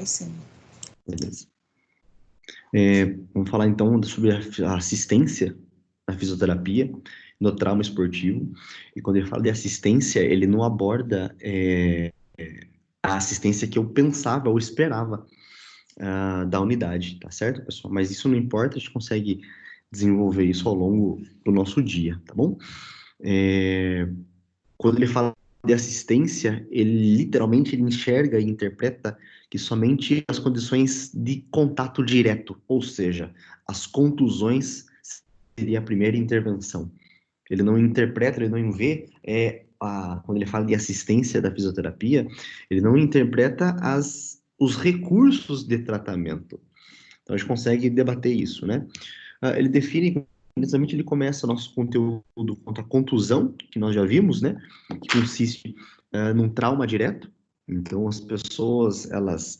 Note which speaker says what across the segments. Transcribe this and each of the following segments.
Speaker 1: aparecendo.
Speaker 2: Beleza. Vamos falar então sobre a assistência na fisioterapia, no trauma esportivo. E quando ele fala de assistência, ele não aborda a assistência que eu pensava ou esperava da unidade, tá certo, pessoal? Mas isso não importa, a gente consegue desenvolver isso ao longo do nosso dia, tá bom? Quando ele fala de assistência, ele literalmente ele enxerga e interpreta que somente as condições de contato direto, ou seja, as contusões, seria a primeira intervenção. Ele não interpreta, ele não vê, quando ele fala de assistência da fisioterapia, ele não interpreta os recursos de tratamento. Então a gente consegue debater isso, né? Ele define, inicialmente ele começa nosso conteúdo contra a contusão, que nós já vimos, né? Que consiste num trauma direto. Então as pessoas, elas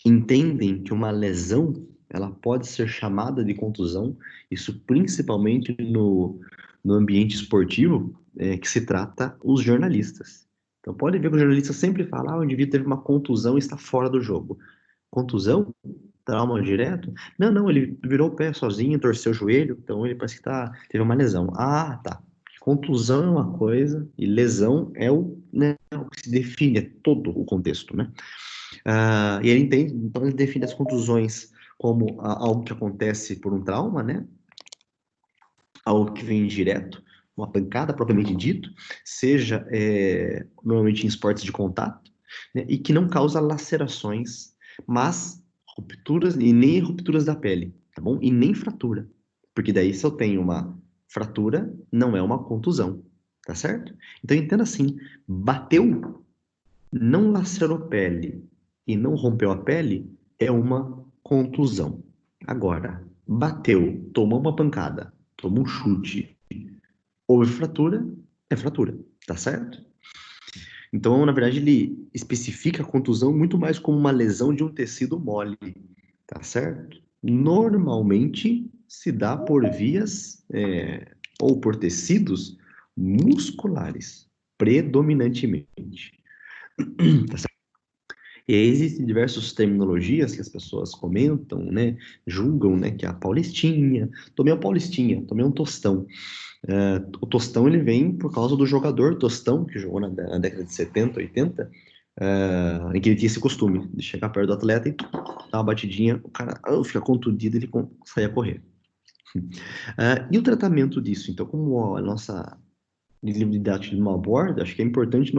Speaker 2: entendem que uma lesão, ela pode ser chamada de contusão, isso principalmente no ambiente esportivo, que se trata os jornalistas. Então pode ver que o jornalista sempre fala, o indivíduo teve uma contusão e está fora do jogo. Contusão? Trauma direto? Não, não, ele virou o pé sozinho, torceu o joelho, então ele parece que teve uma lesão. Ah, tá. Contusão é uma coisa e lesão é o que se define, é todo o contexto, né? E ele entende, então ele define as contusões como algo que acontece por um trauma, né? Algo que vem direto, uma pancada propriamente dito, seja normalmente em esportes de contato, né? E que não causa lacerações, mas rupturas, e nem rupturas da pele, tá bom? E nem fratura. Porque daí, se eu tenho uma fratura, não é uma contusão, tá certo? Então entenda assim, bateu, não lacerou pele e não rompeu a pele, é uma contusão. Agora, bateu, tomou uma pancada, tomou um chute, houve fratura, é fratura, tá certo? Então, na verdade, ele especifica a contusão muito mais como uma lesão de um tecido mole, tá certo? Normalmente se dá por vias ou por tecidos musculares, predominantemente. Tá certo? E aí existem diversas terminologias que as pessoas comentam, né? Julgam, né? Que é a paulistinha. Tomei uma paulistinha, tomei um tostão. O tostão ele vem por causa do jogador tostão, que jogou na década de 70, 80, em que ele tinha esse costume de chegar perto do atleta e dar uma batidinha, o cara fica contundido e ele sai a correr. E o tratamento disso? Então, como a nossa livro didático não aborda, acho que é importante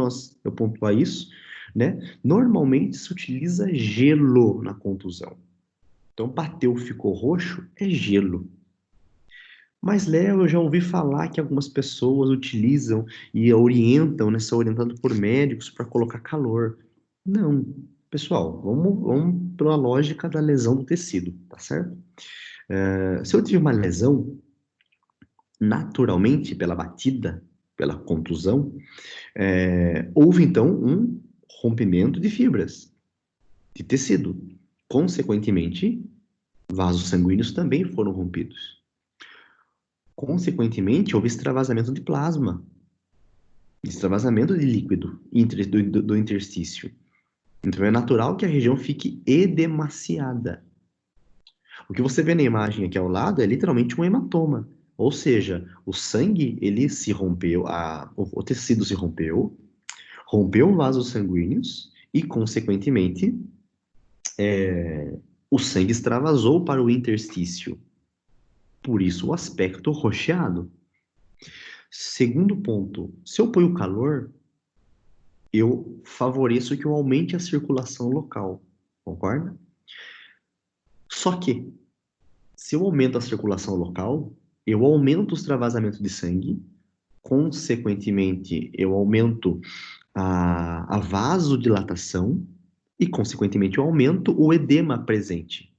Speaker 2: eu pontuar isso, né? Normalmente se utiliza gelo na contusão. Então, bateu, ficou roxo, é gelo. Mas, Léo, eu já ouvi falar que algumas pessoas utilizam e orientam, né, são orientados por médicos para colocar calor. Não, pessoal, vamos pela lógica da lesão do tecido, tá certo? Se eu tive uma lesão, naturalmente, pela batida, pela contusão, houve então um rompimento de fibras, de tecido. Consequentemente, vasos sanguíneos também foram rompidos. Consequentemente, houve extravasamento de plasma, extravasamento de líquido do interstício. Então é natural que a região fique edemaciada. O que você vê na imagem aqui ao lado é literalmente um hematoma. Ou seja, o sangue, ele se rompeu, o tecido se rompeu, rompeu vasos sanguíneos e, consequentemente, o sangue extravasou para o interstício. Por isso o aspecto roxeado. Segundo ponto, se eu ponho calor, eu favoreço que eu aumente a circulação local, concorda? Só que, se eu aumento a circulação local, eu aumento os travasamentos de sangue, consequentemente, eu aumento a vasodilatação e, consequentemente, eu aumento o edema presente.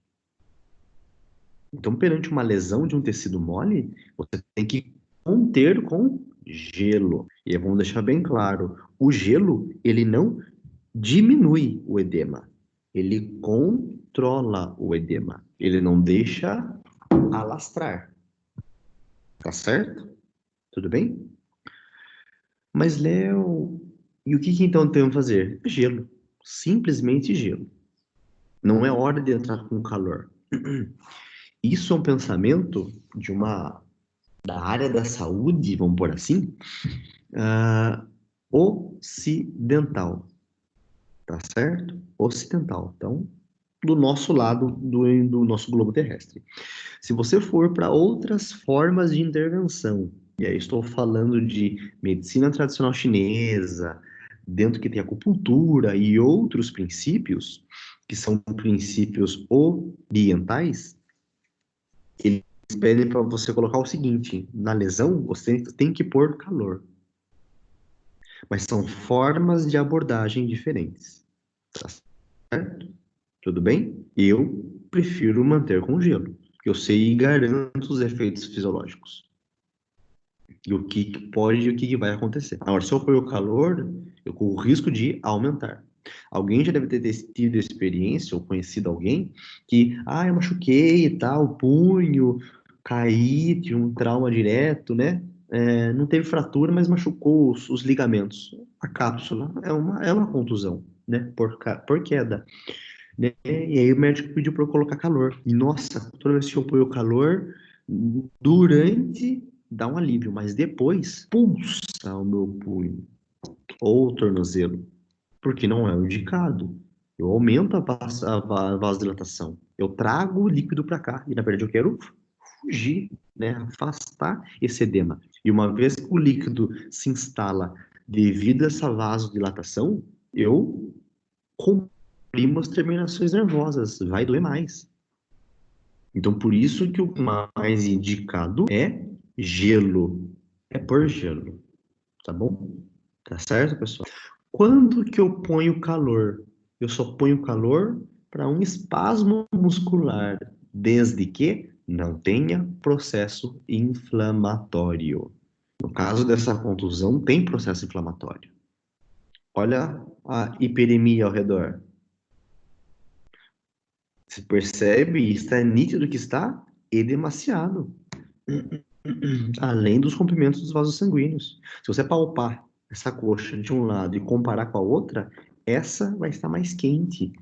Speaker 2: Então, perante uma lesão de um tecido mole, você tem que conter com gelo. E vamos deixar bem claro, o gelo, ele não diminui o edema, ele controla o edema, ele não deixa alastrar. Tá certo? Tudo bem? Mas, Léo, e o que então temos que fazer? Gelo. Simplesmente gelo. Não é hora de entrar com calor. Isso é um pensamento da área da saúde, vamos por assim, ah, ocidental, tá certo? Ocidental. Então, do nosso lado do nosso globo terrestre. Se você for para outras formas de intervenção, e aí estou falando de medicina tradicional chinesa, dentro que tem acupuntura e outros princípios, que são princípios orientais, eles pedem para você colocar o seguinte: na lesão, você tem que pôr calor. Mas são formas de abordagem diferentes. Tá certo? Tudo bem? Eu prefiro manter com gelo, porque eu sei e garanto os efeitos fisiológicos. E o que pode e o que vai acontecer. Agora, se eu apoio o calor, eu corro o risco de aumentar. Alguém já deve ter tido experiência ou conhecido alguém que, eu machuquei e tal, punho, caí, tive um trauma direto, né? Não teve fratura, mas machucou os ligamentos. A cápsula é uma contusão, né? Por queda, né? E aí o médico pediu para eu colocar calor. E nossa, toda vez que eu ponho calor, durante dá um alívio, mas depois pulsa o meu punho ou o tornozelo, porque não é o indicado. Eu aumento a vasodilatação. Eu trago o líquido para cá e na verdade eu quero fugir, né? Afastar esse edema. E uma vez que o líquido se instala devido a essa vasodilatação, eu comprimo as terminações nervosas, vai doer mais. Então, por isso que o mais indicado é gelo. É por gelo, tá bom? Tá certo, pessoal? Quando que eu ponho calor? Eu só ponho calor para um espasmo muscular, desde que não tenha processo inflamatório. No caso dessa contusão, tem processo inflamatório. Olha a hiperemia ao redor. Se percebe e está nítido que está edemaciado. Além dos comprimentos dos vasos sanguíneos. Se você palpar essa coxa de um lado e comparar com a outra, essa vai estar mais quente,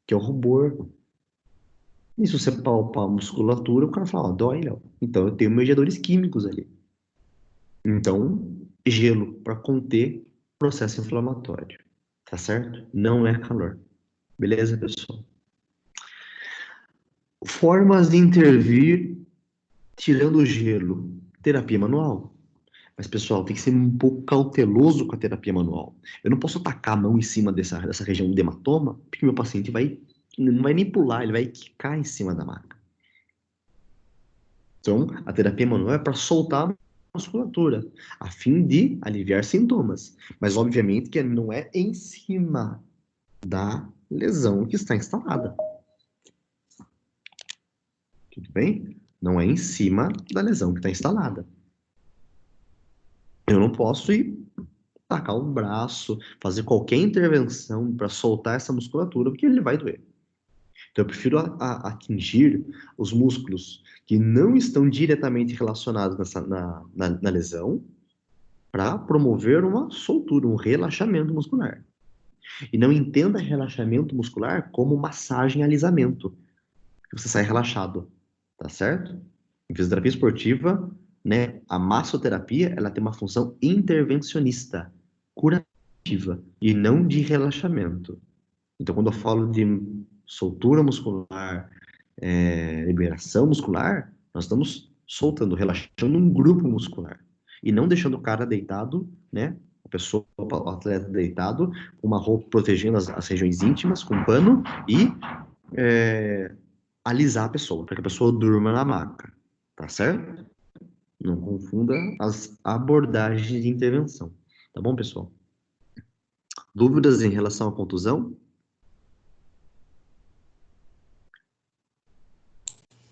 Speaker 2: que é o rubor. E se você palpar a musculatura, o cara fala, ó, dói, Léo. Então eu tenho mediadores químicos ali. Então, gelo para conter processo inflamatório. Tá certo? Não é calor. Beleza, pessoal? Formas de intervir tirando o gelo. Terapia manual. Mas, pessoal, tem que ser um pouco cauteloso com a terapia manual. Eu não posso tacar a mão em cima dessa região de hematoma, porque meu paciente não vai nem pular, ele vai quicar em cima da maca. Então, a terapia manual é para soltar a musculatura, a fim de aliviar sintomas. Mas, obviamente, que não é em cima da lesão que está instalada. Tudo bem? Não é em cima da lesão que está instalada. Eu não posso ir tacar um braço, fazer qualquer intervenção para soltar essa musculatura, porque ele vai doer. Então, eu prefiro atingir os músculos que não estão diretamente relacionados na lesão, para promover uma soltura, um relaxamento muscular. E não entenda relaxamento muscular como massagem, alisamento, que você sai relaxado, tá certo? Em fisioterapia esportiva, né, a massoterapia, ela tem uma função intervencionista, curativa, e não de relaxamento. Então, quando eu falo de soltura muscular, liberação muscular, nós estamos soltando, relaxando um grupo muscular. E não deixando o cara deitado, né? A pessoa, o atleta deitado, com uma roupa protegendo as regiões íntimas, com um pano, e alisar a pessoa, para que a pessoa durma na maca. Tá certo? Não confunda as abordagens de intervenção. Tá bom, pessoal? Dúvidas em relação à contusão?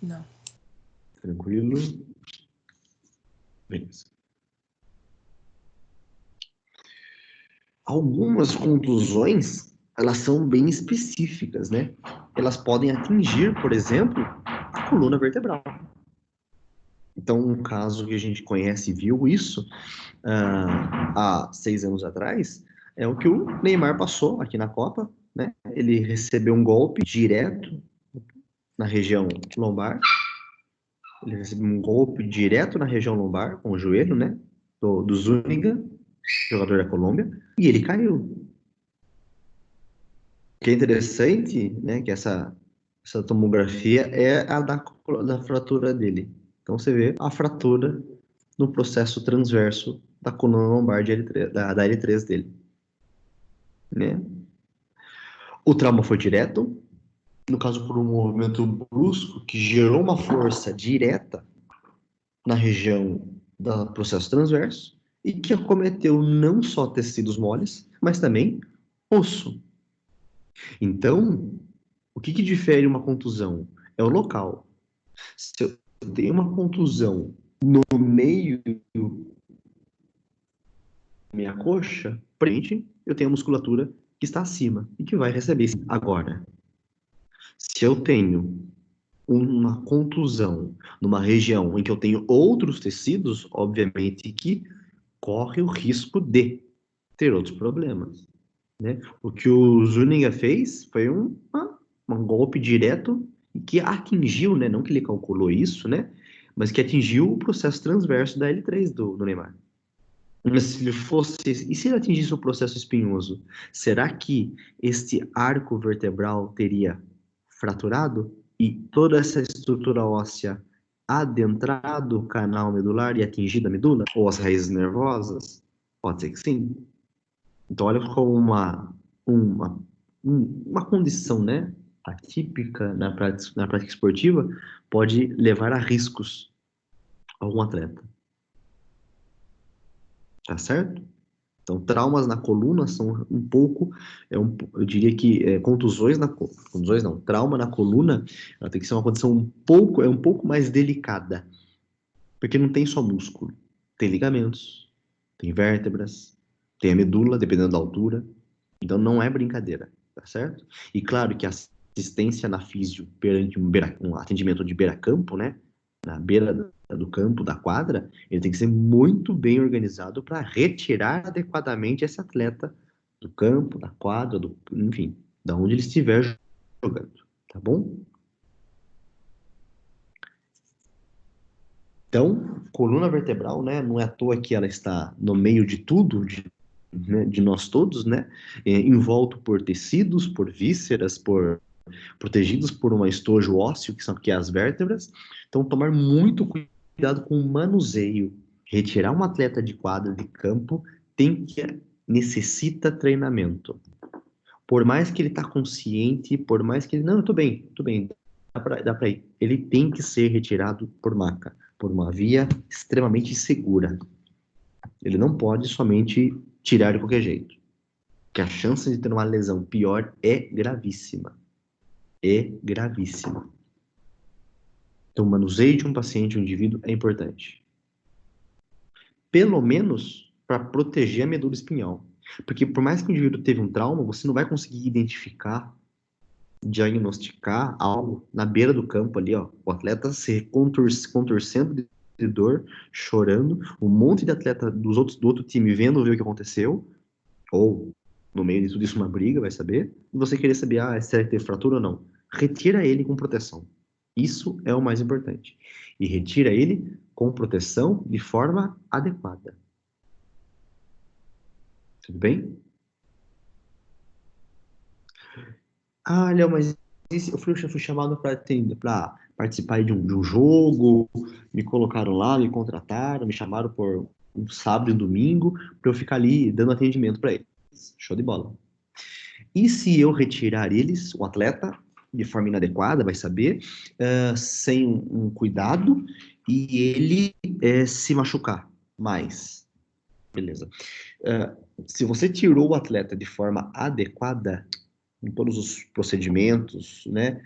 Speaker 1: Não.
Speaker 2: Tranquilo. Beleza. Algumas contusões, elas são bem específicas, né? Elas podem atingir, por exemplo, a coluna vertebral. Então, um caso que a gente conhece e viu isso há 6 anos atrás é o que o Neymar passou aqui na Copa, né? Ele recebeu um golpe direto na região lombar. Ele recebeu um golpe direto na região lombar, com o joelho, né? Do Zúñiga, jogador da Colômbia, e ele caiu. O que é interessante, né? Que essa tomografia é a da fratura dele. Então você vê a fratura no processo transverso da coluna lombar de L3, da L3 dele, né? O trauma foi direto, no caso por um movimento brusco que gerou uma força direta na região do processo transverso e que acometeu não só tecidos moles, mas também osso. Então, o que difere uma contusão? É o local. Se eu tenho uma contusão no meio da minha coxa, frente, eu tenho a musculatura que está acima e que vai receber isso. Agora, se eu tenho uma contusão numa região em que eu tenho outros tecidos, obviamente que corre o risco de ter outros problemas, né? O que o Zúñiga fez foi um golpe direto que atingiu, né? Não que ele calculou isso, né? Mas que atingiu o processo transverso da L3 do Neymar. Mas se ele fosse, e se ele atingisse o processo espinhoso, será que este arco vertebral teria fraturado e toda essa estrutura óssea adentrado o canal medular e atingido a medula? Ou as raízes nervosas? Pode ser que sim. Então, olha como uma, uma condição, né, atípica na prática esportiva pode levar a riscos a um atleta. Tá certo? Então, traumas na coluna são um pouco, eu diria que contusões não, trauma na coluna, ela tem que ser uma condição um pouco mais delicada, porque não tem só músculo, tem ligamentos, tem vértebras, tem a medula, dependendo da altura, então não é brincadeira, tá certo? E claro que a assistência na físio perante um atendimento de beira-campo, né, na beira do campo, da quadra, ele tem que ser muito bem organizado para retirar adequadamente esse atleta do campo, da quadra, enfim, da onde ele estiver jogando, tá bom? Então, coluna vertebral, né, não é à toa que ela está no meio de tudo, né, de nós todos, né, envolto por tecidos, por vísceras, protegidos por um estojo ósseo, que é as vértebras. Então, tomar muito cuidado com o manuseio. Retirar um atleta de quadra de campo necessita treinamento. Por mais que ele está consciente, por mais que ele, não, eu tô bem, dá pra ir. Ele tem que ser retirado por maca, por uma via extremamente segura. Ele não pode somente tirar de qualquer jeito. Que a chance de ter uma lesão pior é gravíssima. É gravíssima. Então, o manuseio de um paciente, um indivíduo, é importante. Pelo menos para proteger a medula espinhal. Porque por mais que o indivíduo teve um trauma, você não vai conseguir identificar, diagnosticar algo na beira do campo ali, ó. O atleta se contorcendo de dor, chorando, um monte de atleta do outro time vendo ver o que aconteceu, ou no meio de tudo isso uma briga, vai saber, e você querer saber, será que teve fratura ou não? Retira ele com proteção. Isso é o mais importante. E retira ele com proteção de forma adequada. Tudo bem? Ah, Léo, mas eu fui chamado para participar de um jogo, me colocaram lá, me contrataram, me chamaram por um sábado e um domingo para eu ficar ali dando atendimento para eles. Show de bola. E se eu retirar eles, o atleta, de forma inadequada, vai saber, sem um cuidado, e ele se machucar mais? Beleza. Se você tirou o atleta de forma adequada, em todos os procedimentos, né?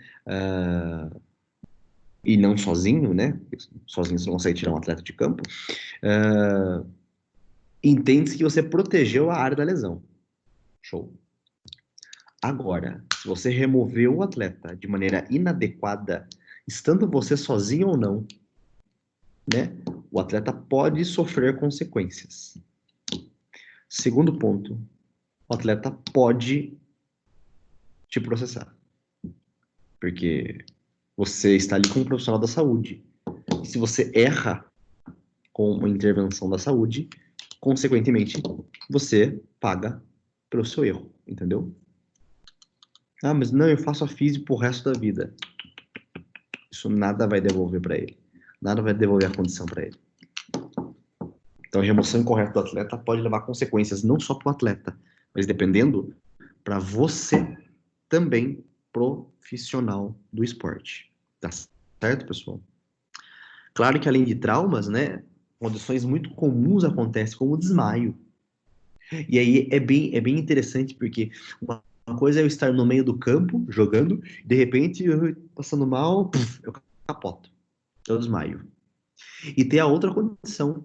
Speaker 2: E não sozinho, né? Sozinho você não consegue tirar um atleta de campo. Entende-se que você protegeu a área da lesão. Show. Agora, se você removeu o atleta de maneira inadequada, estando você sozinho ou não, né? O atleta pode sofrer consequências. Segundo ponto, o atleta pode te processar. Porque você está ali como um profissional da saúde. E se você erra com uma intervenção da saúde, consequentemente, você paga pelo seu erro, entendeu? Ah, mas não, eu faço a física pro resto da vida. Isso nada vai devolver para ele. Nada vai devolver a condição para ele. Então, a remoção incorreta do atleta pode levar consequências não só para o atleta, mas dependendo, para você também, profissional do esporte. Tá certo, pessoal? Claro que além de traumas, né, condições muito comuns acontecem, como o desmaio. E aí é bem interessante, porque uma coisa é eu estar no meio do campo, jogando, de repente, eu passando mal, eu capoto, eu desmaio. E tem a outra condição.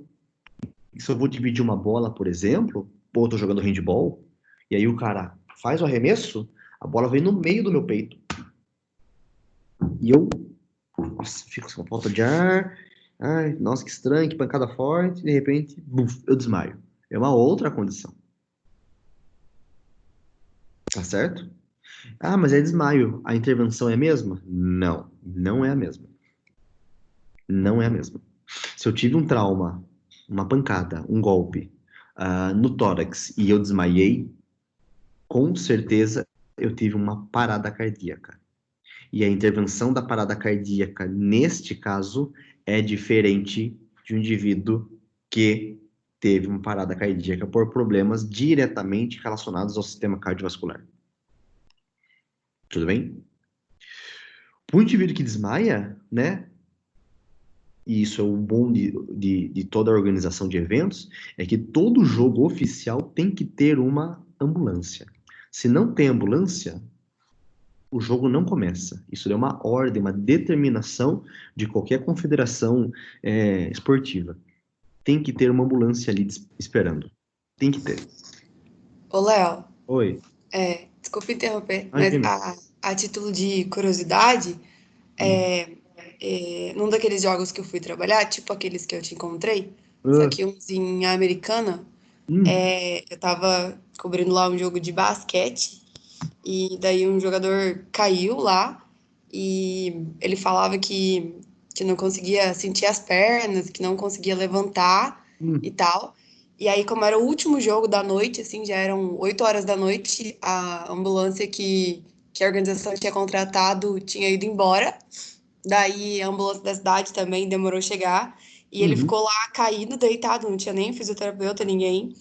Speaker 2: Se eu vou dividir uma bola, por exemplo, ou eu tô jogando handball, e aí o cara faz o arremesso, a bola vem no meio do meu peito. E eu, nossa, fico com falta de ar. Ai, nossa, que estranho, que pancada forte. De repente, buf, eu desmaio. É uma outra condição. Tá certo? Ah, mas é desmaio. A intervenção é a mesma? Não, não é a mesma. Não é a mesma. Se eu tive um trauma, uma pancada, um golpe, no tórax e eu desmaiei, com certeza eu tive uma parada cardíaca. E a intervenção da parada cardíaca, neste caso, é diferente de um indivíduo que teve uma parada cardíaca por problemas diretamente relacionados ao sistema cardiovascular. Tudo bem? Para o indivíduo que desmaia, né? E isso é o bom de toda a organização de eventos, é que todo jogo oficial tem que ter uma ambulância. Se não tem ambulância, o jogo não começa. Isso é uma ordem, uma determinação de qualquer confederação esportiva. Tem que ter uma ambulância ali esperando. Tem que ter.
Speaker 1: Ô, Léo,
Speaker 2: Oi,
Speaker 1: desculpa interromper, mas
Speaker 2: imagina.
Speaker 1: a título de curiosidade,
Speaker 2: Hum.
Speaker 1: num daqueles jogos que eu fui trabalhar, tipo aqueles que eu te encontrei, só
Speaker 2: Ah,
Speaker 1: que uns em Americana,
Speaker 2: hum,
Speaker 1: eu tava cobrindo lá um jogo de basquete, e daí um jogador caiu lá, e ele falava que não conseguia sentir as pernas, que não conseguia levantar e
Speaker 2: hum,
Speaker 1: tal. E aí, como era o último jogo da noite, assim, já eram 8 horas da noite, a ambulância que a organização tinha contratado tinha ido embora. Daí a ambulância da cidade também demorou a chegar. E ele
Speaker 2: uhum,
Speaker 1: ficou lá caído, deitado, não tinha nem fisioterapeuta, ninguém.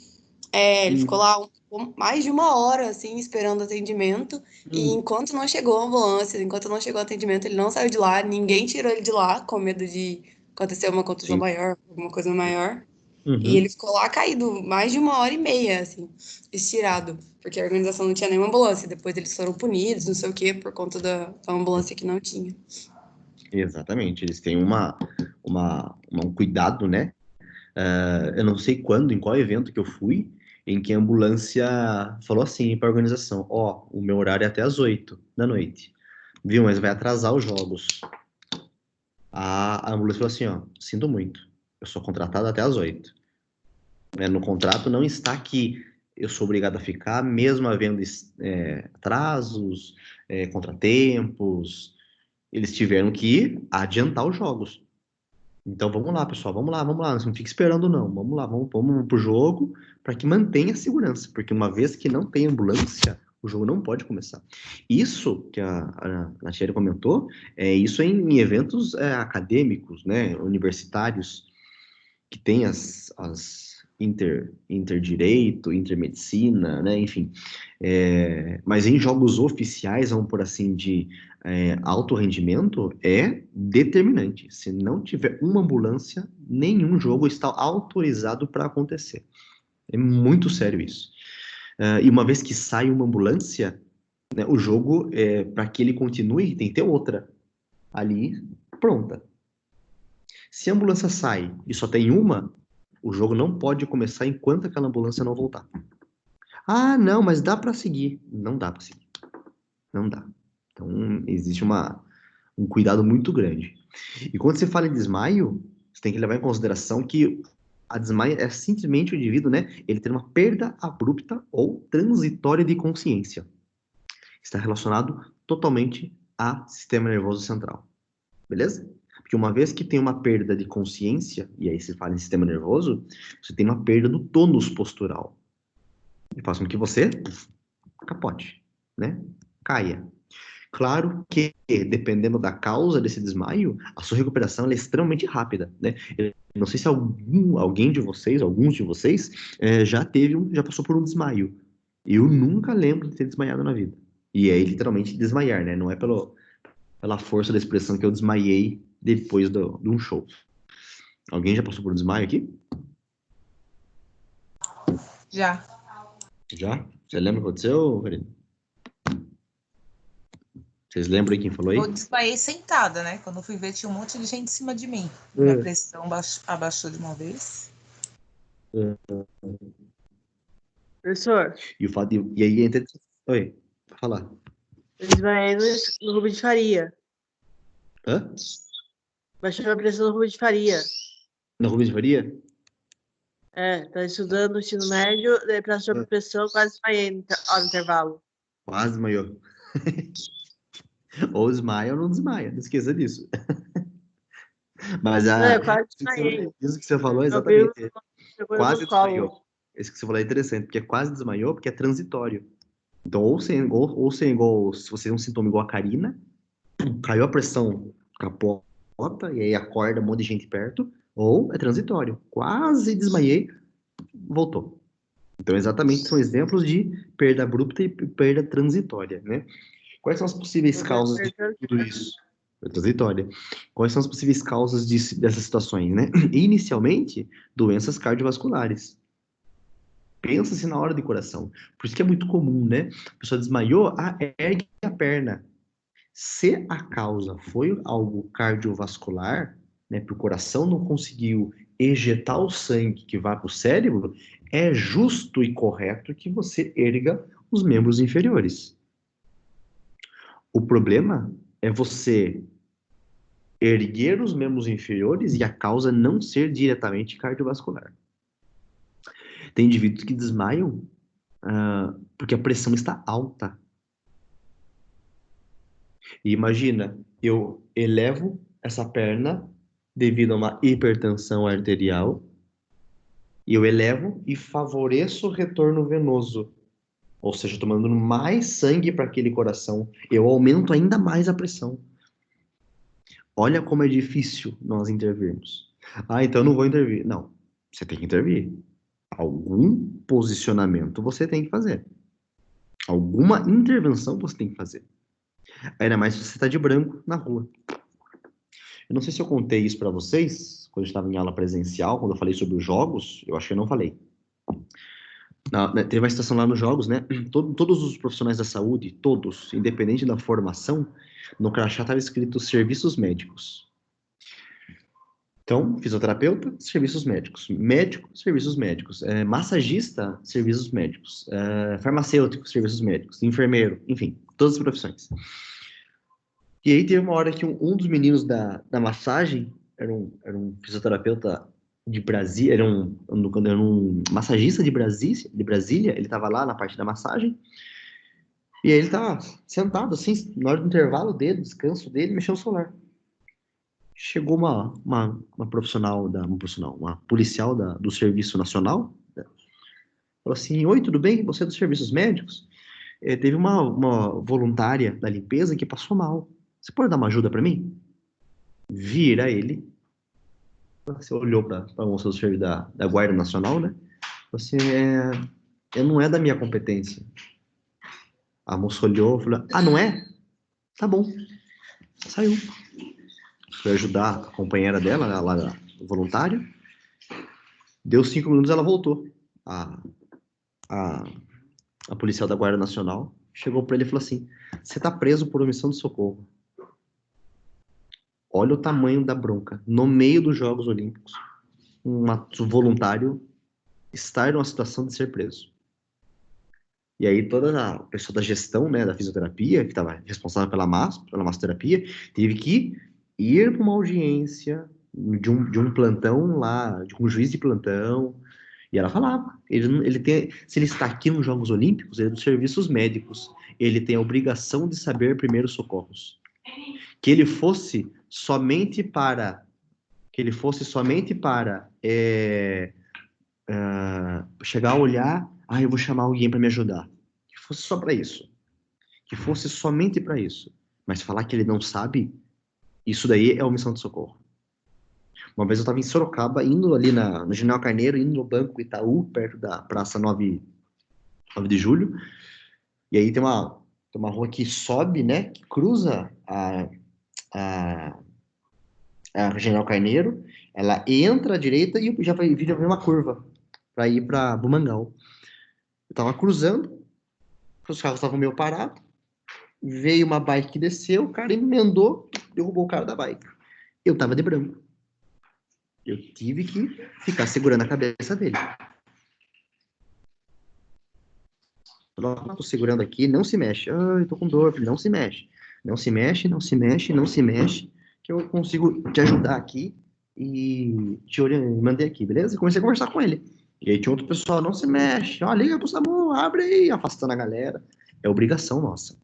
Speaker 1: Ele ficou
Speaker 2: hum,
Speaker 1: lá mais de uma hora, assim, esperando atendimento. E
Speaker 2: hum,
Speaker 1: enquanto não chegou a ambulância, enquanto não chegou o atendimento, ele não saiu de lá. Ninguém tirou ele de lá, com medo de acontecer uma contusão
Speaker 2: sim.
Speaker 1: maior, alguma coisa maior. E ele
Speaker 2: Uhum.
Speaker 1: ficou lá caído mais de uma hora e meia, assim, estirado. Porque a organização não tinha nenhuma ambulância. Depois eles foram punidos, não sei o quê, por conta da ambulância que não tinha.
Speaker 2: Exatamente. Eles têm um cuidado, né? Eu não sei quando, em qual evento que eu fui, em que a ambulância falou assim para a organização: Ó, o meu horário é até às 8 da noite. Viu, mas vai atrasar os jogos. A ambulância falou assim: Ó, sinto muito, eu sou contratado até às 8. No contrato não está que eu sou obrigado a ficar, mesmo havendo atrasos, contratempos. Eles tiveram que adiantar os jogos. Então vamos lá, pessoal, vamos lá, não fique esperando não, vamos lá, vamos pro jogo para que mantenha a segurança, porque uma vez que não tem ambulância, o jogo não pode começar. Isso que a Thierry comentou, isso em eventos acadêmicos, né, universitários, que tem as interdireito, intermedicina, né, enfim. Mas em jogos oficiais, vamos por assim, de alto rendimento, é determinante. Se não tiver uma ambulância, nenhum jogo está autorizado para acontecer. É muito sério isso. E uma vez que sai uma ambulância, né, o jogo, para que ele continue, tem que ter outra ali pronta. Se a ambulância sai e só tem uma, o jogo não pode começar enquanto aquela ambulância não voltar. Ah, não, mas dá para seguir. Não dá para seguir. Não dá. Então, existe um cuidado muito grande. E quando você fala em desmaio, você tem que levar em consideração que a desmaio é simplesmente o indivíduo, né? Ele ter uma perda abrupta ou transitória de consciência. está relacionado totalmente ao sistema nervoso central. Beleza? Porque uma vez que tem uma perda de consciência, e aí se fala em sistema nervoso, você tem uma perda do tônus postural. E faz com que você capote, né? Caia. Claro que, dependendo da causa desse desmaio, a sua recuperação é extremamente rápida, né? Eu não sei se alguém de vocês, alguns de vocês, já passou por um desmaio. Eu nunca lembro de ter desmaiado na vida. E é literalmente desmaiar, né? Não é pela força da expressão que eu desmaiei depois de um show. Alguém já passou por um desmaio aqui?
Speaker 3: Já.
Speaker 2: Já? Você lembra o que aconteceu, Karina? Vocês lembram aí quem falou aí?
Speaker 3: Eu desmaiei sentada, né? Quando eu fui ver, tinha um monte de gente em cima de mim. Minha pressão abaixou de uma vez.
Speaker 4: Professor,
Speaker 2: E aí entra. Oi, pra falar.
Speaker 4: eu desmaiei no Rubem de Faria.
Speaker 2: Hã?
Speaker 4: Baixou a pressão no Rubem de Faria.
Speaker 2: Na Rubens de Faria?
Speaker 4: Tá estudando no ensino médio, daí pra subir a pressão, quase desmaiei no intervalo.
Speaker 2: Quase desmaiou. Ou desmaia ou não desmaia, não esqueça disso. Mas
Speaker 4: Eu quase desmaiei.
Speaker 2: isso que você falou é
Speaker 4: Meu primo
Speaker 2: exatamente.
Speaker 4: pegou
Speaker 2: Quase
Speaker 4: no colo.
Speaker 2: desmaiou. Isso que você falou é interessante, porque quase desmaiou, porque é transitório. Então, ou você é igual, se você tem um sintoma igual a Karina, caiu a pressão, capota, e aí acorda um monte de gente perto, ou é transitório. Quase desmaiei, voltou. Então, exatamente, são exemplos de perda abrupta e perda transitória, né? Quais são as possíveis causas de tudo isso? É transitória. Quais são as possíveis causas dessas situações, né? Inicialmente, doenças cardiovasculares. Pensa-se na hora de coração. Por isso que é muito comum, né? A pessoa desmaiou, ergue a perna. Se a causa foi algo cardiovascular, né, porque o coração não conseguiu ejetar o sangue que vai para o cérebro, é justo e correto que você erga os membros inferiores. O problema é você erguer os membros inferiores e a causa não ser diretamente cardiovascular. Tem indivíduos que desmaiam porque a pressão está alta. E imagina, eu elevo essa perna devido a uma hipertensão arterial, e eu elevo e favoreço o retorno venoso. Ou seja, estou mandando mais sangue para aquele coração. Eu aumento ainda mais a pressão. Olha como é difícil nós intervirmos. Então eu não vou intervir. Não, você tem que intervir. Algum posicionamento você tem que fazer. Alguma intervenção você tem que fazer. Ainda mais se você está de branco na rua. Eu não sei se eu contei isso para vocês, quando eu estava em aula presencial, quando eu falei sobre os jogos, eu acho que eu não falei. Teve uma situação lá nos jogos, né? Todos os profissionais da saúde, todos, independente da formação, no crachá estava escrito serviços médicos. Então, fisioterapeuta, serviços médicos. Médico, serviços médicos. Massagista, serviços médicos. Farmacêutico, serviços médicos. Enfermeiro, enfim, todas as profissões. E aí teve uma hora que um dos meninos da massagem, era um fisioterapeuta de Brasília, era um massagista de Brasília, ele estava lá na parte da massagem, e aí ele estava sentado, assim, na hora do intervalo dele, descanso dele, mexendo no celular. Chegou uma policial do Serviço Nacional, né? Falou assim: oi, tudo bem? Você é dos serviços médicos? Teve uma voluntária da limpeza que passou mal. Você pode dar uma ajuda para mim? Vira ele. Você olhou para a moça do serviço da Guarda Nacional, né? Você não é da minha competência. A moça olhou e falou: não é? Tá bom. Saiu. Foi ajudar a companheira dela, lá, voluntária. Deu 5 minutos, ela voltou. A policial da Guarda Nacional chegou para ele e falou assim: você tá preso por omissão de socorro. Olha o tamanho da bronca. No meio dos Jogos Olímpicos, um voluntário estar numa situação de ser preso. E aí toda a pessoa da gestão, né, da fisioterapia, que estava responsável pela massoterapia, teve que ir para uma audiência de um plantão lá, de um juiz de plantão, E ela falava, ele tem, se ele está aqui nos Jogos Olímpicos, ele é dos serviços médicos, ele tem a obrigação de saber primeiros socorros. Que ele fosse somente para chegar a olhar, eu vou chamar alguém para me ajudar. Que fosse só para isso. Que fosse somente para isso. Mas falar que ele não sabe, isso daí é omissão de socorro. Uma vez eu estava em Sorocaba, indo ali no General Carneiro, indo no Banco Itaú, perto da Praça 9 de Julho, e aí tem uma rua que sobe, né, que cruza a General Carneiro, ela entra à direita e já vai vir uma curva para ir para Bumangal. Eu tava cruzando, os carros estavam meio parados, veio uma bike que desceu, o cara emendou, derrubou o cara da bike. Eu tava de branco. Eu tive que ficar segurando a cabeça dele. Tô segurando aqui, não se mexe. Eu tô com dor, não se mexe. Não se mexe, não se mexe, não se mexe, que eu consigo te ajudar aqui e te mandei aqui, beleza? E comecei a conversar com ele. E aí tinha outro pessoal, não se mexe, liga pro SAMU, abre aí, afastando a galera. É obrigação nossa.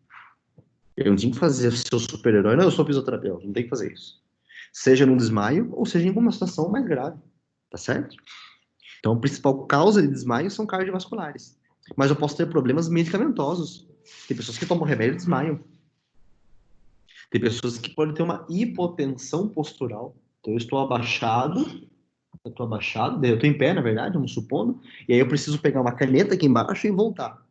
Speaker 2: Eu não tinha que fazer seu super-herói, não, eu sou fisioterapeuta, não tem que fazer isso. Seja num desmaio, ou seja em alguma situação mais grave, tá certo? Então, a principal causa de desmaio são cardiovasculares. Mas eu posso ter problemas medicamentosos. Tem pessoas que tomam remédio e desmaiam. Tem pessoas que podem ter uma hipotensão postural. Então, eu estou abaixado, eu estou em pé, na verdade, vamos supondo, e aí eu preciso pegar uma caneta aqui embaixo e voltar.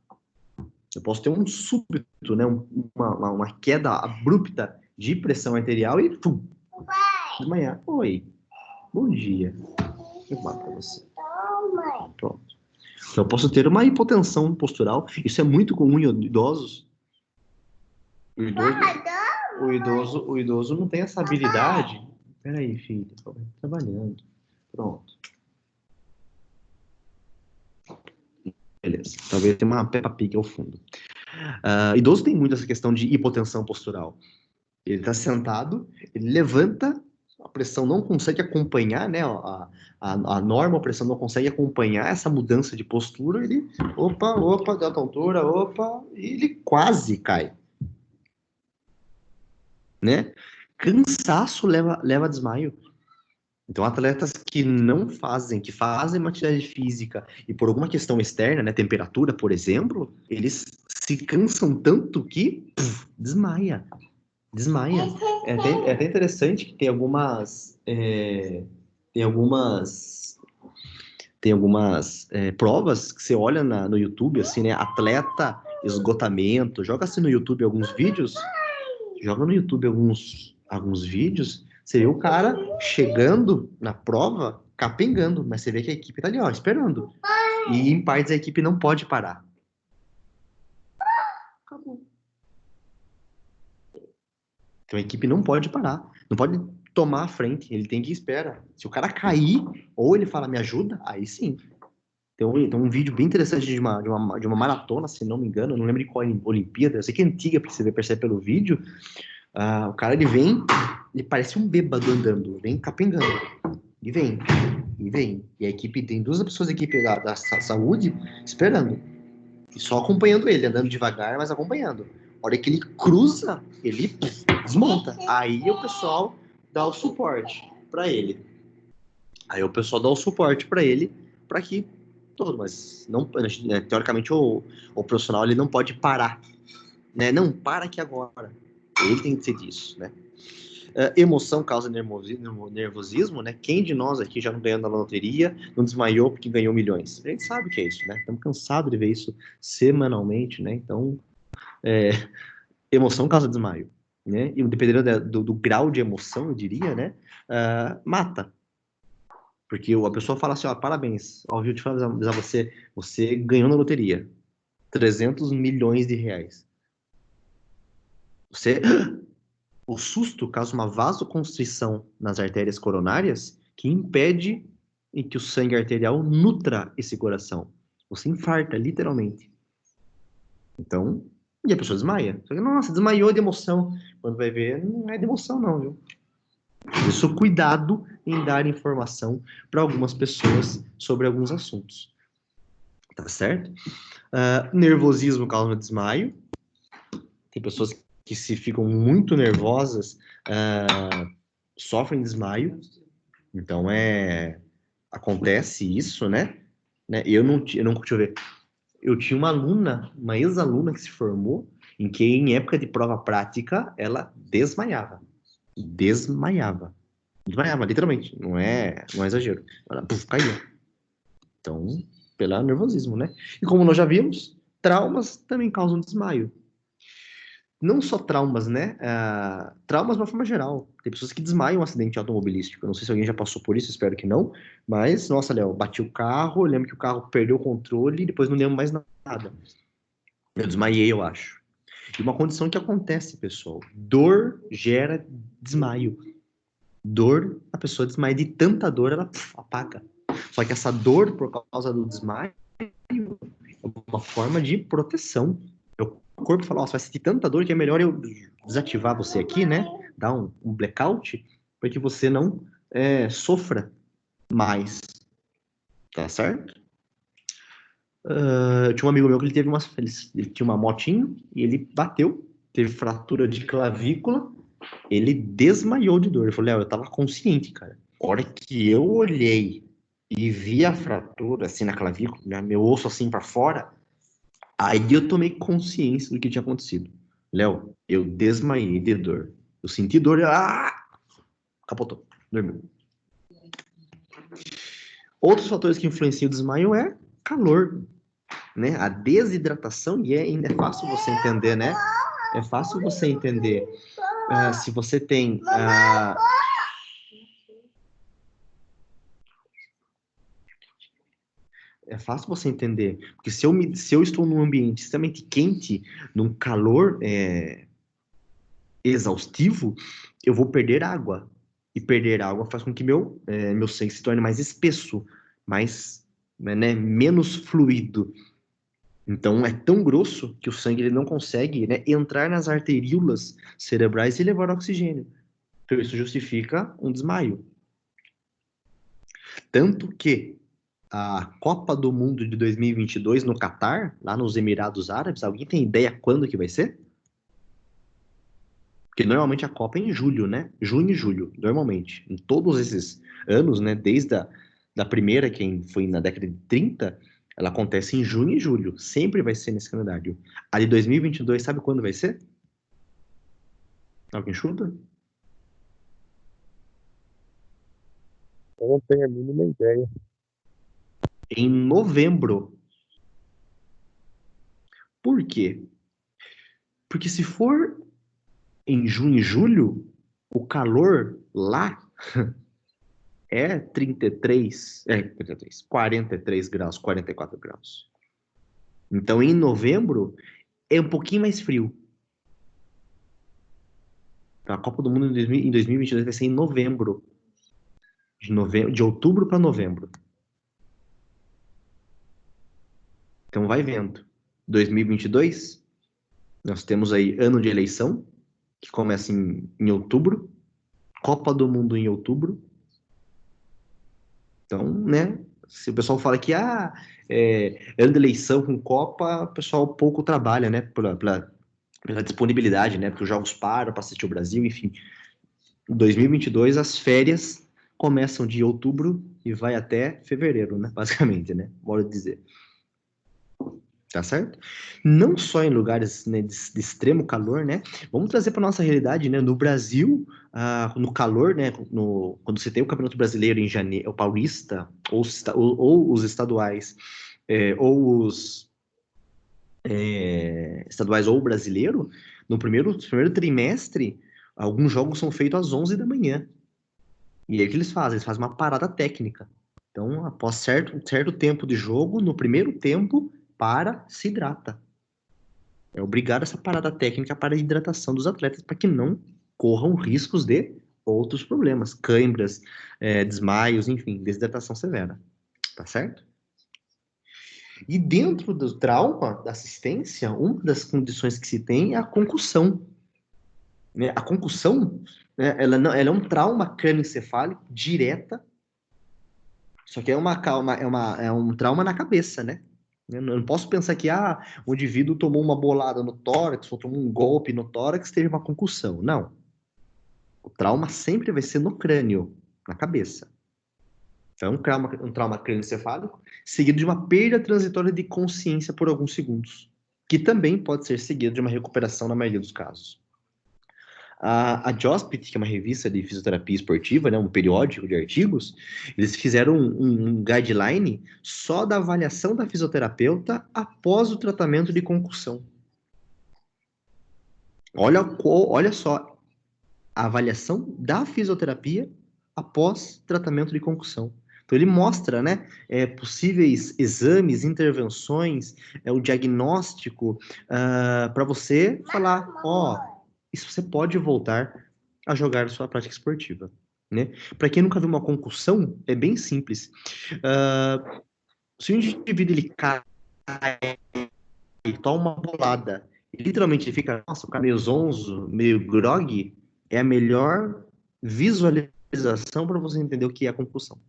Speaker 2: Eu posso ter um súbito, né, uma queda abrupta de pressão arterial e desmaiar. Oi, bom dia. Eu mato pra você. Pronto. Então, eu posso ter uma hipotensão postural. Isso é muito comum em idosos. O idoso não tem essa habilidade. Peraí, filho, tô trabalhando. Pronto. Beleza. Talvez tenha uma Peppa Pig ao fundo. Idoso tem muito essa questão de hipotensão postural. Ele está sentado, ele levanta, a pressão não consegue acompanhar, né? A norma, a pressão não consegue acompanhar essa mudança de postura, ele, deu a tontura, e ele quase cai. Né? Cansaço leva a desmaio. Então, atletas que fazem uma atividade física e por alguma questão externa, né, temperatura, por exemplo, eles se cansam tanto que desmaia. É até interessante que tem algumas provas que você olha no YouTube, assim, né, atleta, esgotamento, joga assim no YouTube alguns vídeos, você vê o cara chegando na prova, capengando, mas você vê que a equipe tá ali, esperando. E em partes a equipe não pode parar. Acabou. Então a equipe não pode parar, não pode tomar a frente, ele tem que esperar. Se o cara cair, ou ele fala, me ajuda, aí sim. Tem um vídeo bem interessante de uma maratona, se não me engano, eu não lembro de qual Olimpíada, eu sei que é antiga, porque você percebe pelo vídeo. O cara, ele parece um bêbado andando, vem capengando, e vem. E a equipe, tem duas pessoas da equipe da saúde esperando, e só acompanhando ele, andando devagar, mas acompanhando. A hora que ele cruza, ele desmonta. Aí o pessoal dá o suporte para ele. Para que todo, mas não, né, teoricamente o profissional ele não pode parar, né? Não, para aqui agora. Ele tem que ser disso, né? Emoção causa nervosismo, né? Quem de nós aqui já não ganhou na loteria, não desmaiou porque ganhou milhões? A gente sabe o que é isso, né? Estamos cansados de ver isso semanalmente, né? Então, emoção causa desmaio, né? E dependendo do grau de emoção, eu diria, né? Mata. Porque a pessoa fala assim, parabéns, viu, te avisar você ganhou na loteria 300 milhões de reais. O susto causa uma vasoconstrição nas artérias coronárias que impede que o sangue arterial nutra esse coração. Você infarta, literalmente. Então, e a pessoa desmaia. Nossa, desmaiou de emoção. Quando vai ver, não é de emoção não, viu? Isso, cuidado em dar informação para algumas pessoas sobre alguns assuntos. Tá certo? Nervosismo causa desmaio. Tem pessoas que se ficam muito nervosas, sofrem desmaio. Então, acontece isso, né? Deixa eu ver. Eu tinha uma aluna, uma ex-aluna que se formou, em que em época de prova prática, ela desmaiava. Desmaiava. Desmaiava, literalmente. Não é exagero. Ela caía. Então, pelo nervosismo, né? E como nós já vimos, traumas também causam desmaio. Não só traumas, né? Traumas de uma forma geral. Tem pessoas que desmaiam em um acidente automobilístico. Eu não sei se alguém já passou por isso, espero que não. Mas, nossa, Léo, bati o carro, lembro que o carro perdeu o controle e depois não lembro mais nada. Eu desmaiei, eu acho. E uma condição que acontece, pessoal. Dor gera desmaio. Dor, a pessoa desmaia. De tanta dor, ela apaga. Só que essa dor, por causa do desmaio, é uma forma de proteção. O corpo fala, vai sentir tanta dor que é melhor eu desativar você aqui, né? Dar um blackout, para que você não sofra mais. Tá certo? Eu tinha um amigo meu que ele tinha uma motinho e ele bateu, teve fratura de clavícula, ele desmaiou de dor. Ele falou, Léo, eu tava consciente, cara. A hora que eu olhei e vi a fratura assim na clavícula, né, meu osso assim para fora, aí eu tomei consciência do que tinha acontecido. Léo, eu desmaiei de dor. Eu senti dor e capotou, dormiu. Outros fatores que influenciam o desmaio é calor, né? A desidratação, e ainda é fácil você entender, né? É fácil você entender se você tem... É fácil você entender, porque se eu estou num ambiente extremamente quente, num calor exaustivo, eu vou perder água. E perder água faz com que meu sangue se torne mais espesso, mais, né, menos fluido. Então é tão grosso que o sangue ele não consegue, né, entrar nas arteríolas cerebrais e levar oxigênio. Então isso justifica um desmaio. Tanto que a Copa do Mundo de 2022 no Catar, lá nos Emirados Árabes, alguém tem ideia quando que vai ser? Porque normalmente a Copa é em julho, né? Junho e julho, normalmente. Em todos esses anos, né? Desde da primeira, que foi na década de 30, ela acontece em junho e julho. Sempre vai ser nesse calendário. A de 2022, sabe quando vai ser? Alguém chuta?
Speaker 5: Eu não tenho a mínima ideia.
Speaker 2: Em novembro. Por quê? Porque se for em junho e julho, o calor lá é 43 graus, 44 graus. Então, em novembro, é um pouquinho mais frio. Então, a Copa do Mundo em 2022 vai ser em novembro. De outubro para novembro. Então, vai vendo. 2022, nós temos aí ano de eleição, que começa em outubro. Copa do Mundo em outubro. Então, né? Se o pessoal fala que ano de eleição com Copa, o pessoal pouco trabalha, né? Pela disponibilidade, né? Porque os jogos param para assistir o Brasil, enfim. Em 2022, as férias começam de outubro e vai até fevereiro, né? Basicamente, né? Bora dizer. Tá certo? Não só em lugares, né, de extremo calor, né? Vamos trazer para nossa realidade, né? No Brasil, no calor, né? Quando você tem o Campeonato Brasileiro em janeiro, o Paulista, ou os estaduais, ou os estaduais ou o brasileiro, no primeiro trimestre, alguns jogos são feitos às 11 da manhã. E aí o que eles fazem? Eles fazem uma parada técnica. Então, após certo tempo de jogo, no primeiro tempo, se hidrata. É obrigado essa parada técnica para a hidratação dos atletas, para que não corram riscos de outros problemas, cãibras, desmaios, enfim, desidratação severa. Tá certo? E dentro do trauma, da assistência, uma das condições que se tem é a concussão. Né? A concussão, né, ela é um trauma crânioencefálico direta, só que é um trauma na cabeça, né? Eu não posso pensar que o indivíduo tomou uma bolada no tórax, ou tomou um golpe no tórax, teve uma concussão. Não. O trauma sempre vai ser no crânio, na cabeça. Então, um trauma crânioencefálico, seguido de uma perda transitória de consciência por alguns segundos, que também pode ser seguido de uma recuperação na maioria dos casos. A Jospit, que é uma revista de fisioterapia esportiva, né, um periódico de artigos, eles fizeram um guideline só da avaliação da fisioterapeuta após o tratamento de concussão. Olha só, a avaliação da fisioterapia após tratamento de concussão. Então ele mostra, né, possíveis exames, intervenções, o diagnóstico, para você falar, isso você pode voltar a jogar sua prática esportiva, né? Para quem nunca viu uma concussão, é bem simples. Se o indivíduo ele cai, toma uma bolada, e literalmente ele fica, nossa, fica meio zonzo, meio grog, é a melhor visualização para você entender o que é a concussão.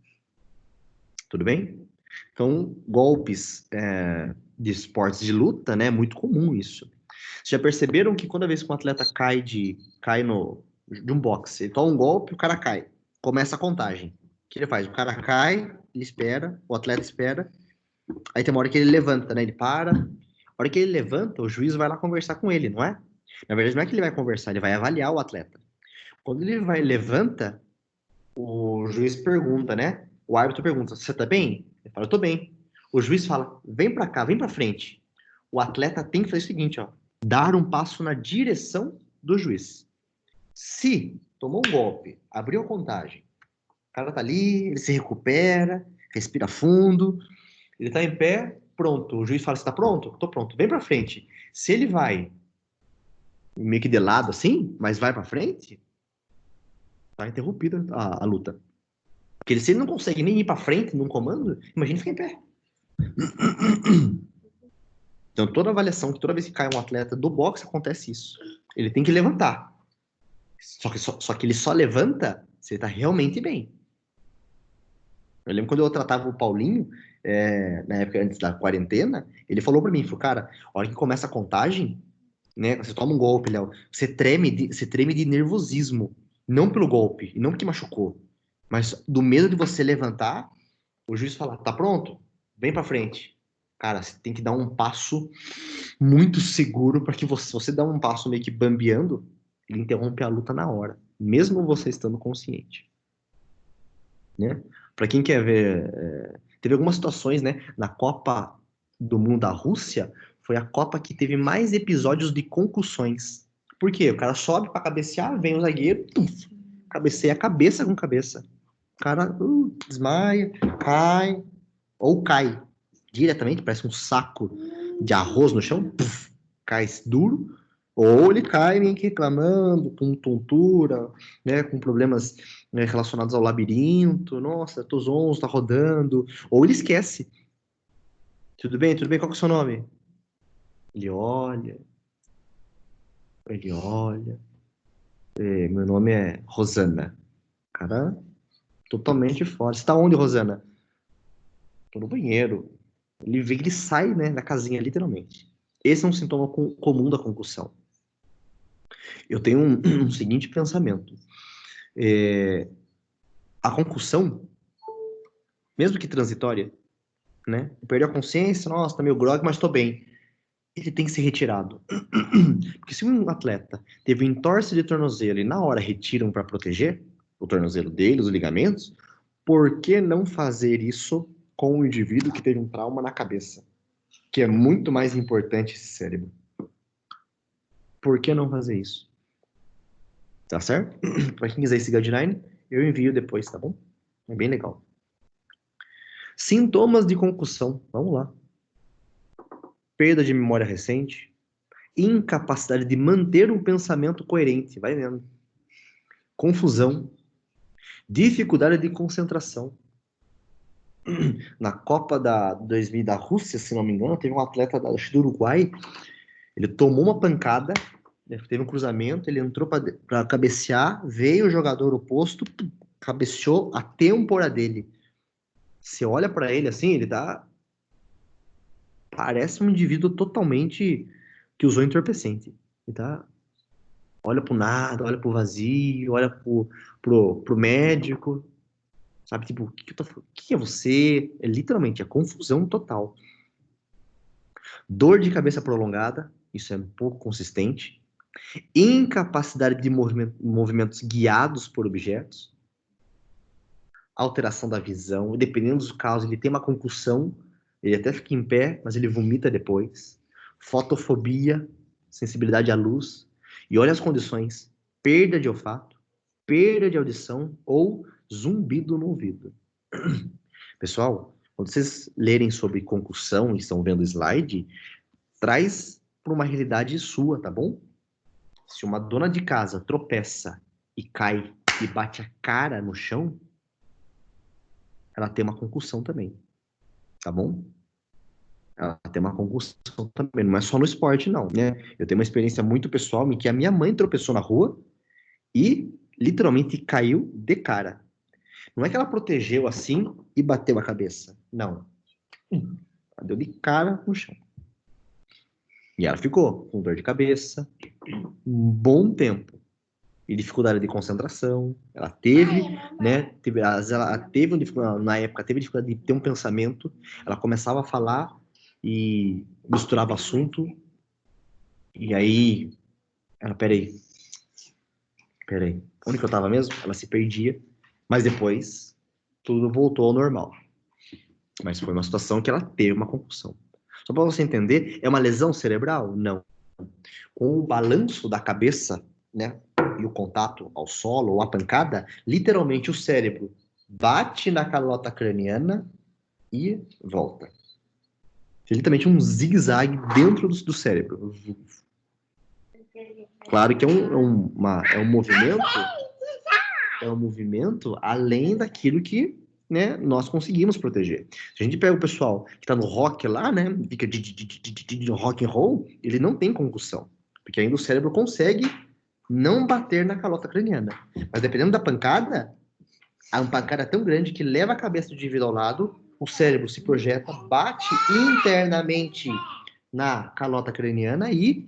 Speaker 2: Tudo bem? Então, golpes de esportes de luta, né? É muito comum isso. Vocês já perceberam que toda vez que um atleta cai de um boxe, ele toma um golpe, o cara cai. Começa a contagem. O que ele faz? O cara cai, ele espera, o atleta espera, aí tem uma hora que ele levanta, né? Ele para. A hora que ele levanta, o juiz vai lá conversar com ele, não é? Na verdade, não é que ele vai conversar, ele vai avaliar o atleta. Quando ele levanta, o juiz pergunta, né? O árbitro pergunta, você tá bem? Ele fala, eu tô bem. O juiz fala, vem pra cá, vem pra frente. O atleta tem que fazer o seguinte, dar um passo na direção do juiz. Se tomou um golpe, abriu a contagem, o cara tá ali, ele se recupera, respira fundo, ele tá em pé, pronto. O juiz fala, você tá pronto? Tô pronto, vem pra frente. Se ele vai meio que de lado assim, mas vai pra frente, tá interrompida a luta. Porque se ele não consegue nem ir pra frente num comando, imagina ficar em pé. Então, toda avaliação, toda vez que cai um atleta do boxe, acontece isso. Ele tem que levantar. Só que ele só levanta se ele tá realmente bem. Eu lembro quando eu tratava o Paulinho, na época antes da quarentena, ele falou pra mim, falou, cara, a hora que começa a contagem, né, você toma um golpe, Léo, você treme de nervosismo. Não pelo golpe, não porque machucou, mas do medo de você levantar, o juiz fala, tá pronto? Vem pra frente. Cara, você tem que dar um passo muito seguro para que você dá um passo meio que bambeando, ele interrompe a luta na hora, mesmo você estando consciente. Né? Para quem quer ver, teve algumas situações, né? Na Copa do Mundo da Rússia, foi a Copa que teve mais episódios de concussões. Por quê? O cara sobe para cabecear, vem o zagueiro, cabeceia cabeça com cabeça. O cara desmaia, cai, ou cai diretamente, parece um saco de arroz no chão, cai duro, ou ele cai meio que reclamando, com tontura, né, com problemas, né, relacionados ao labirinto, nossa, tô zonzo, tá rodando, ou ele esquece. Tudo bem, qual que é o seu nome? Ele olha, meu nome é Rosana. Cara, totalmente fora. Você tá onde, Rosana? Tô no banheiro. Ele vê que ele sai, né, da casinha, literalmente. Esse é um sintoma comum da concussão. Eu tenho um seguinte pensamento. A concussão, mesmo que transitória, né? Eu perdi a consciência, nossa, tá meio grog, mas tô bem. Ele tem que ser retirado. Porque se um atleta teve um entorse de tornozelo e na hora retiram para proteger o tornozelo dele, os ligamentos, por que não fazer isso com um indivíduo que teve um trauma na cabeça? Que é muito mais importante esse cérebro. Por que não fazer isso? Tá certo? Para quem quiser esse guideline, eu envio depois, tá bom? É bem legal. Sintomas de concussão. Vamos lá. Perda de memória recente. Incapacidade de manter um pensamento coerente. Vai vendo. Confusão. Dificuldade de concentração. Na Copa da 2000 da Rússia, se não me engano, teve um atleta do Uruguai. Ele tomou uma pancada, teve um cruzamento, ele entrou para cabecear, veio o jogador oposto, cabeceou a têmpora dele. Você olha para ele assim, ele tá parece um indivíduo totalmente que usou entorpecente. E tá? Olha pro nada, olha pro vazio, olha pro médico, sabe? Tipo, o que é você? É literalmente a confusão total. Dor de cabeça prolongada, isso é um pouco consistente. Incapacidade de movimentos guiados por objetos. Alteração da visão, dependendo do caso, ele tem uma concussão, ele até fica em pé, mas ele vomita depois. Fotofobia, sensibilidade à luz. E olha as condições: perda de olfato, perda de audição ou zumbido no ouvido. Pessoal, quando vocês lerem sobre concussão e estão vendo o slide, traz para uma realidade sua, tá bom? Se uma dona de casa tropeça e cai e bate a cara no chão, ela tem uma concussão também, tá bom? Ela tem uma concussão também, não é só no esporte, não, né? Eu tenho uma experiência muito pessoal em que a minha mãe tropeçou na rua e literalmente caiu de cara. Não é que ela protegeu assim e bateu a cabeça. Não. Ela deu de cara no chão. E ela ficou com dor de cabeça um bom tempo. E dificuldade de concentração. Ela teve, né? Ela teve, na época, teve dificuldade de ter um pensamento. Ela começava a falar e misturava assunto. E aí, ela, peraí. Onde que eu tava mesmo? Ela se perdia. Mas depois, tudo voltou ao normal. Mas foi uma situação que ela teve uma concussão. Só para você entender, é uma lesão cerebral? Não. Com o balanço da cabeça, né, e o contato ao solo ou a pancada, literalmente o cérebro bate na calota craniana e volta. É literalmente um zigue-zague dentro do cérebro. Claro que é um movimento além daquilo que, né, nós conseguimos proteger. Se a gente pega o pessoal que tá no rock lá, né, fica de rock and roll, ele não tem concussão, porque ainda o cérebro consegue não bater na calota craniana. Mas dependendo da pancada, a pancada é tão grande que leva a cabeça do indivíduo ao lado, o cérebro se projeta, bate internamente na calota craniana e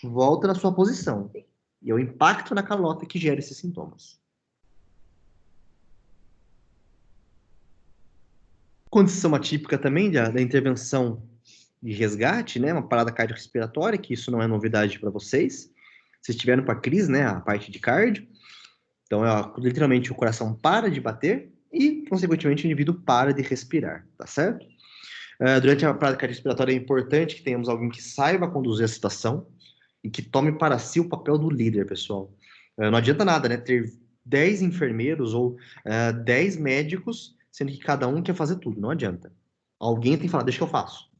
Speaker 2: volta na sua posição. E é o impacto na calota que gera esses sintomas. Condição atípica também da intervenção de resgate, né? Uma parada cardiorrespiratória, que isso não é novidade para vocês. Vocês tiveram para a crise, né? A parte de cardio. Então, literalmente, o coração para de bater e, consequentemente, o indivíduo para de respirar, tá certo? Durante a parada cardiorrespiratória é importante que tenhamos alguém que saiba conduzir a situação e que tome para si o papel do líder, pessoal. Não adianta nada, né? Ter 10 enfermeiros ou 10 médicos, sendo que cada um quer fazer tudo. Não adianta. Alguém tem que falar, deixa que eu faço.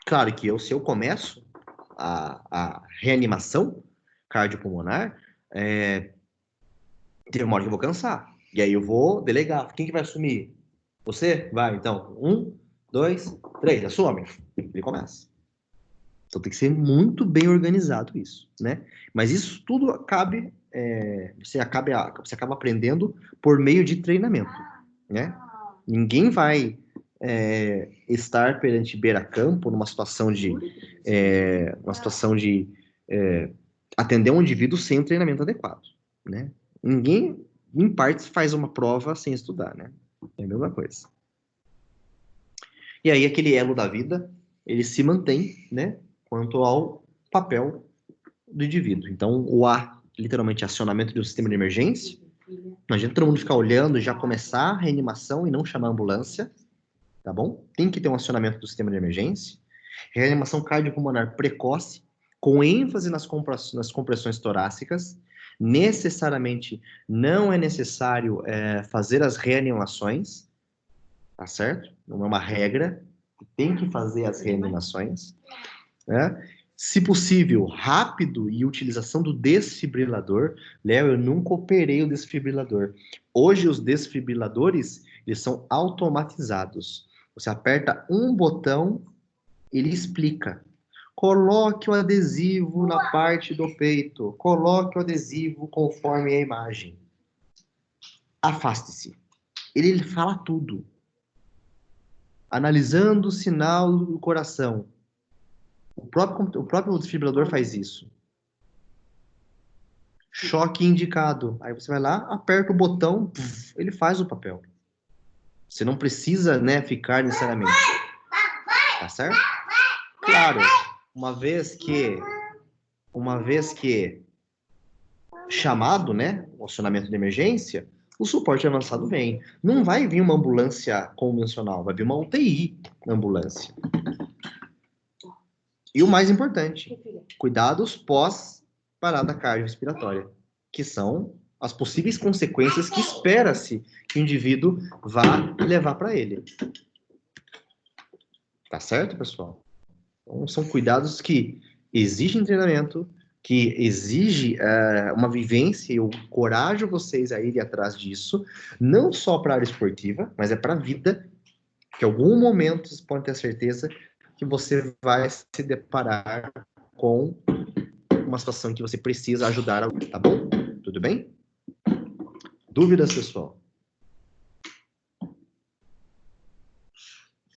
Speaker 2: Claro que se eu começo a reanimação cardiopulmonar, tem uma hora que eu vou cansar. E aí eu vou delegar. Quem que vai assumir? Você? Vai, então. 1, 2, 3, assume. Ele começa. Então tem que ser muito bem organizado isso, né? Mas isso tudo você acaba aprendendo por meio de treinamento, né? Ninguém vai estar perante beira-campo numa situação de atender um indivíduo sem um treinamento adequado, né? Ninguém, em partes, faz uma prova sem estudar, né? É a mesma coisa. E aí aquele elo da vida, ele se mantém, né? Quanto ao papel do indivíduo. Então, o A, literalmente, acionamento de um sistema de emergência. Não adianta todo mundo ficar olhando e já começar a reanimação e não chamar a ambulância, tá bom? Tem que ter um acionamento do sistema de emergência. Reanimação cardiopulmonar precoce, com ênfase nas compressões torácicas. Necessariamente não é necessário fazer as reanimações, tá certo? Não é uma regra, tem que fazer as reanimações, né? Se possível, rápido e utilização do desfibrilador. Léo, eu nunca operei o desfibrilador. Hoje os desfibriladores, eles são automatizados. Você aperta um botão, ele explica. Coloque o adesivo na parte do peito. Coloque o adesivo conforme a imagem. Afaste-se. Ele fala tudo. Analisando o sinal do coração. O próprio desfibrilador faz isso. Choque indicado. Aí você vai lá, aperta o botão, ele faz o papel. Você não precisa, né, ficar necessariamente. Tá certo? Claro, uma vez que chamado, né, o acionamento de emergência, o suporte avançado vem. Não vai vir uma ambulância convencional, vai vir uma UTI na ambulância. E o mais importante, cuidados pós-parada cardiorrespiratória, que são as possíveis consequências que espera-se que o indivíduo vá levar para ele. Tá certo, pessoal? Então, são cuidados que exigem treinamento, que exige uma vivência. Eu encorajo vocês a irem atrás disso, não só para a área esportiva, mas é para a vida, que em algum momento vocês podem ter certeza que você vai se deparar com uma situação que você precisa ajudar alguém, tá bom? Tudo bem? Dúvidas, pessoal?